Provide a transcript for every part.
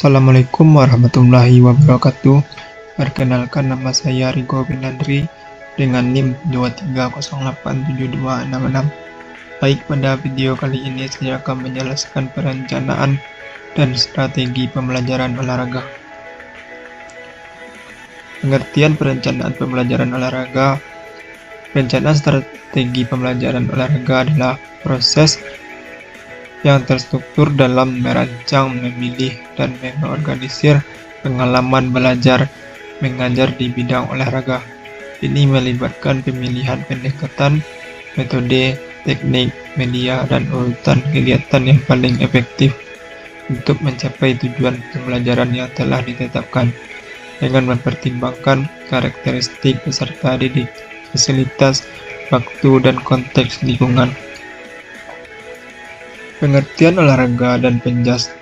Assalamualaikum warahmatullahi wabarakatuh. Perkenalkan, nama saya Rigo Binandri dengan NIM 23087266. Baik, pada video kali ini saya akan menjelaskan perencanaan dan strategi pembelajaran olahraga. Pengertian perencanaan pembelajaran olahraga. Perencanaan strategi pembelajaran olahraga adalah proses yang terstruktur dalam merancang, memilih, dan mengorganisir pengalaman belajar mengajar di bidang olahraga. Ini melibatkan pemilihan pendekatan, metode, teknik, media, dan urutan kegiatan yang paling efektif untuk mencapai tujuan pembelajaran yang telah ditetapkan, dengan mempertimbangkan karakteristik peserta didik, fasilitas, waktu, dan konteks lingkungan. Pengertian olahraga dan penjas.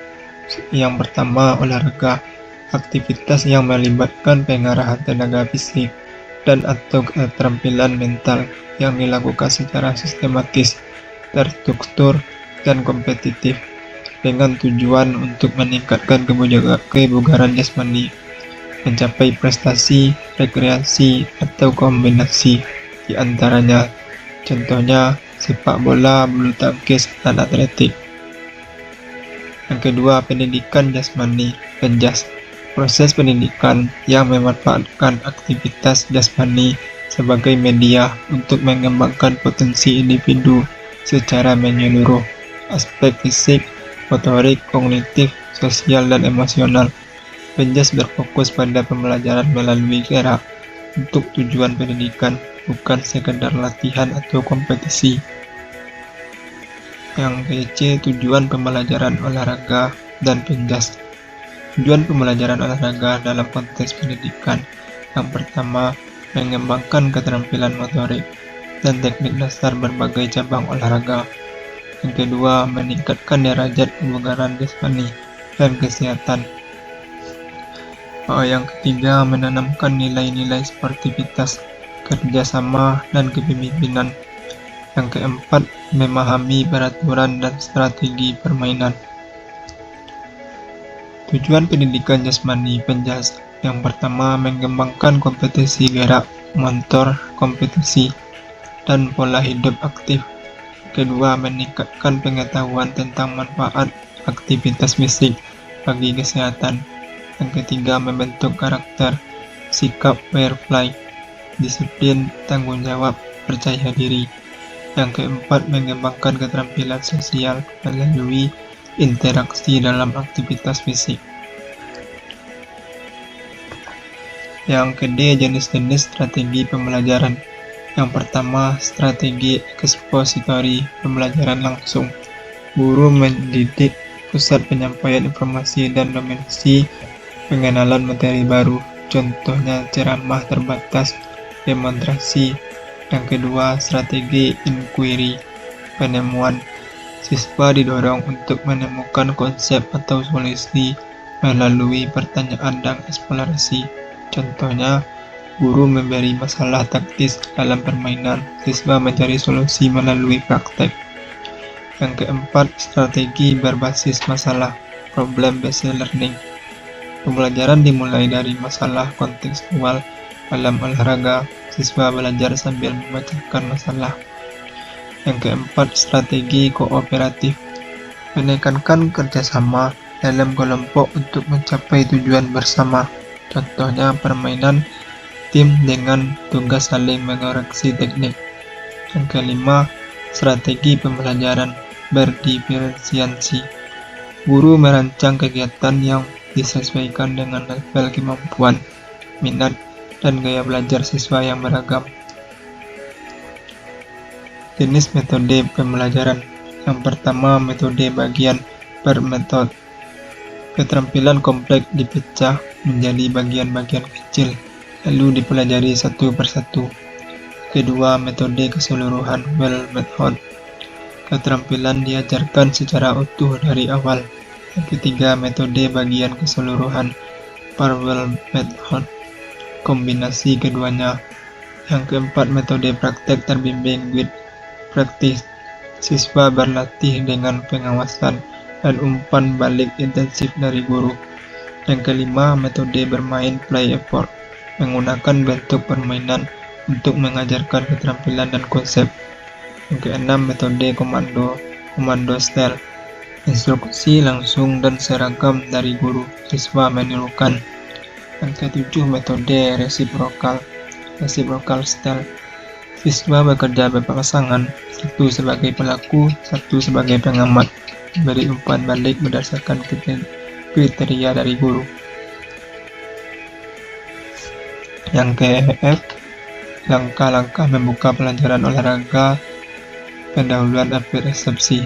Yang pertama, olahraga, aktivitas yang melibatkan pengarahan tenaga fisik dan atau keterampilan mental yang dilakukan secara sistematis, terstruktur, dan kompetitif dengan tujuan untuk meningkatkan kebugaran jasmani, mencapai prestasi, rekreasi, atau kombinasi di antaranya. Contohnya sepak bola, bulu tangkis, dan atletik. Yang kedua, pendidikan jasmani, penjas. Proses pendidikan yang memanfaatkan aktivitas jasmani sebagai media untuk mengembangkan potensi individu secara menyeluruh, aspek fisik, motorik, kognitif, sosial, dan emosional. Penjas berfokus pada pembelajaran melalui gerak untuk tujuan pendidikan, bukan sekedar latihan atau kompetisi. Yang ketiga, tujuan pembelajaran olahraga dan penjas. Tujuan pembelajaran olahraga dalam konteks pendidikan. Yang pertama, mengembangkan keterampilan motorik dan teknik dasar berbagai cabang olahraga. Yang kedua, meningkatkan derajat kebugaran jasmani dan kesehatan. Yang ketiga, menanamkan nilai-nilai sportivitas, kerjasama, dan kepemimpinan. Yang keempat, memahami peraturan dan strategi permainan. Tujuan pendidikan jasmani penjas. Yang pertama, mengembangkan kompetisi gerak, motor, kompetisi, dan pola hidup aktif. Kedua, meningkatkan pengetahuan tentang manfaat aktivitas fisik bagi kesehatan. Yang ketiga, membentuk karakter, sikap fair play, disiplin, tanggung jawab, percaya diri. Yang keempat, mengembangkan keterampilan sosial melalui interaksi dalam aktivitas fisik. Yang kedua, jenis-jenis strategi pembelajaran. Yang pertama, strategi ekspositori, pembelajaran langsung. Guru mendidik pusat penyampaian informasi dan dominasi pengenalan materi baru, contohnya ceramah terbatas, demonstrasi. Yang kedua, strategi inquiry, penemuan. Siswa didorong untuk menemukan konsep atau solusi melalui pertanyaan dan eksplorasi. Contohnya, guru memberi masalah taktis dalam permainan, siswa mencari solusi melalui praktek. Yang keempat, strategi berbasis masalah, problem-based learning. Pembelajaran dimulai dari masalah kontekstual dalam olahraga, siswa belajar sambil memecahkan masalah. Yang keempat, strategi kooperatif, menekankan kerjasama dalam kelompok untuk mencapai tujuan bersama. Contohnya permainan tim dengan tugas saling mengoreksi teknik. Yang kelima, strategi pembelajaran berdiferensiasi. Guru merancang kegiatan yang disesuaikan dengan level kemampuan, minat, dan gaya belajar siswa yang beragam. Jenis metode pembelajaran. Yang pertama, metode bagian per metode. Keterampilan kompleks dipecah menjadi bagian-bagian kecil, lalu dipelajari satu persatu. Kedua, metode keseluruhan, well method. Keterampilan diajarkan secara utuh dari awal. Yang ketiga, metode bagian keseluruhan, parallel method, kombinasi keduanya. Yang keempat, metode praktek terbimbing with practice. Siswa berlatih dengan pengawasan dan umpan balik intensif dari guru. Yang kelima, metode bermain play effort, menggunakan bentuk permainan untuk mengajarkan keterampilan dan konsep. Yang keenam, metode komando style, instruksi langsung dan seragam dari guru, siswa menirukan. Yang ketujuh, metode reciprocal style, siswa bekerja berpasangan, satu sebagai pelaku, satu sebagai pengamat, beri umpan balik berdasarkan kriteria dari guru. Yang ke-F, langkah-langkah membuka pelajaran olahraga, pendahuluan resepsi.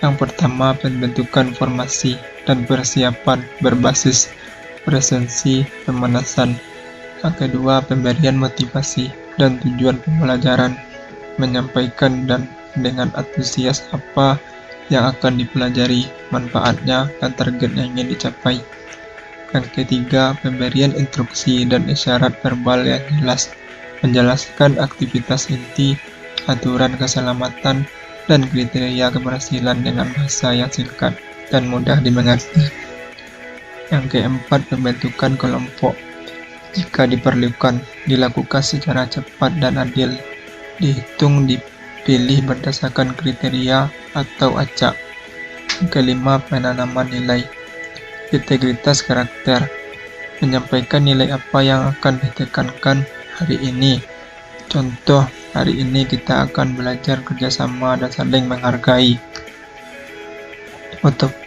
Yang pertama, pembentukan formasi dan persiapan berbasis presensi pemanasan. Yang kedua, pemberian motivasi dan tujuan pembelajaran, menyampaikan dan dengan antusias apa yang akan dipelajari, manfaatnya, dan target yang ingin dicapai. Yang ketiga, pemberian instruksi dan isyarat verbal yang jelas, menjelaskan aktivitas inti, aturan keselamatan, dan kriteria keberhasilan dengan bahasa yang singkat dan mudah dimengerti. Yang keempat, pembentukan kelompok. Jika diperlukan, dilakukan secara cepat dan adil, dihitung, dipilih berdasarkan kriteria atau acak. Yang kelima, penanaman nilai. Integritas karakter, menyampaikan nilai apa yang akan ditekankan hari ini. Contoh, hari ini kita akan belajar kerjasama dan saling menghargai.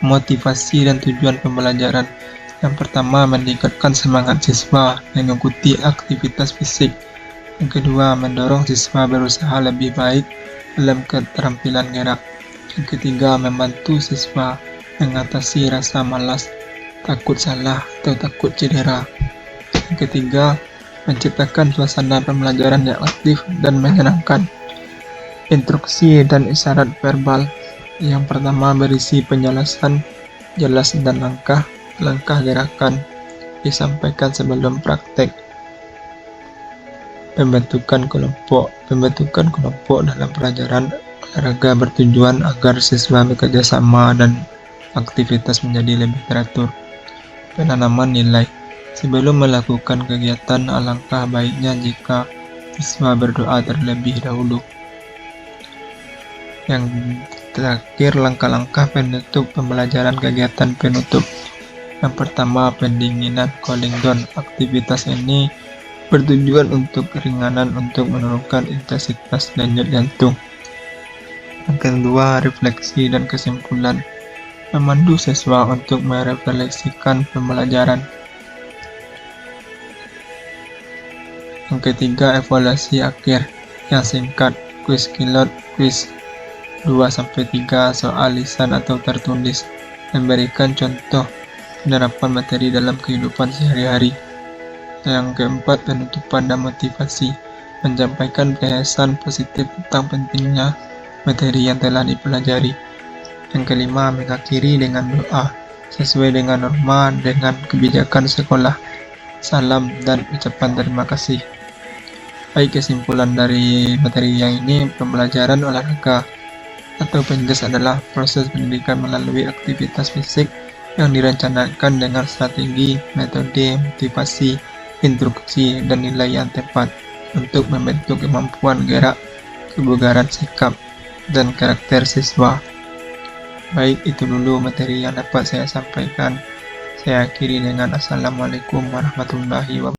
Motivasi dan tujuan pembelajaran. Yang pertama, meningkatkan semangat siswa mengikuti aktivitas fisik. Yang kedua, mendorong siswa berusaha lebih baik dalam keterampilan gerak. Yang ketiga, membantu siswa mengatasi rasa malas, takut salah, atau takut cedera. Yang ketiga, menciptakan suasana pembelajaran yang aktif dan menyenangkan. Instruksi dan isyarat verbal. Yang pertama, berisi penjelasan jelas dan langkah gerakan disampaikan sebelum praktek. Pembentukan kelompok dalam pelajaran olahraga bertujuan agar siswa bekerja sama dan aktivitas menjadi lebih teratur. Penanaman nilai. Sebelum melakukan kegiatan, alangkah baiknya jika siswa berdoa terlebih dahulu. Yang terakhir, langkah-langkah penutup pembelajaran kegiatan penutup. Yang pertama, pendinginan cooling down. Aktivitas ini bertujuan untuk keringanan untuk menurunkan intensitas denyut jantung. Yang kedua, refleksi dan kesimpulan. Memandu siswa untuk merefleksikan pembelajaran. Yang ketiga, evaluasi akhir yang singkat, kuis kilot, kuis 2-3 soal lisan atau tertulis, memberikan contoh penerapan materi dalam kehidupan sehari-hari. Yang keempat, penutupan dan motivasi, menyampaikan pesan positif tentang pentingnya materi yang telah dipelajari. Yang kelima, mengakhiri dengan doa sesuai dengan norma dengan kebijakan sekolah, salam, dan ucapan terima kasih. Baik, kesimpulan dari materi yang ini, pembelajaran olahraga atau PENJAS adalah proses pendidikan melalui aktivitas fisik yang direncanakan dengan strategi, metode, motivasi, instruksi, dan nilai yang tepat untuk membentuk kemampuan gerak, kebugaran sikap, dan karakter siswa. Baik, itu dulu materi yang dapat saya sampaikan. Saya akhiri dengan Assalamualaikum warahmatullahi wabarakatuh.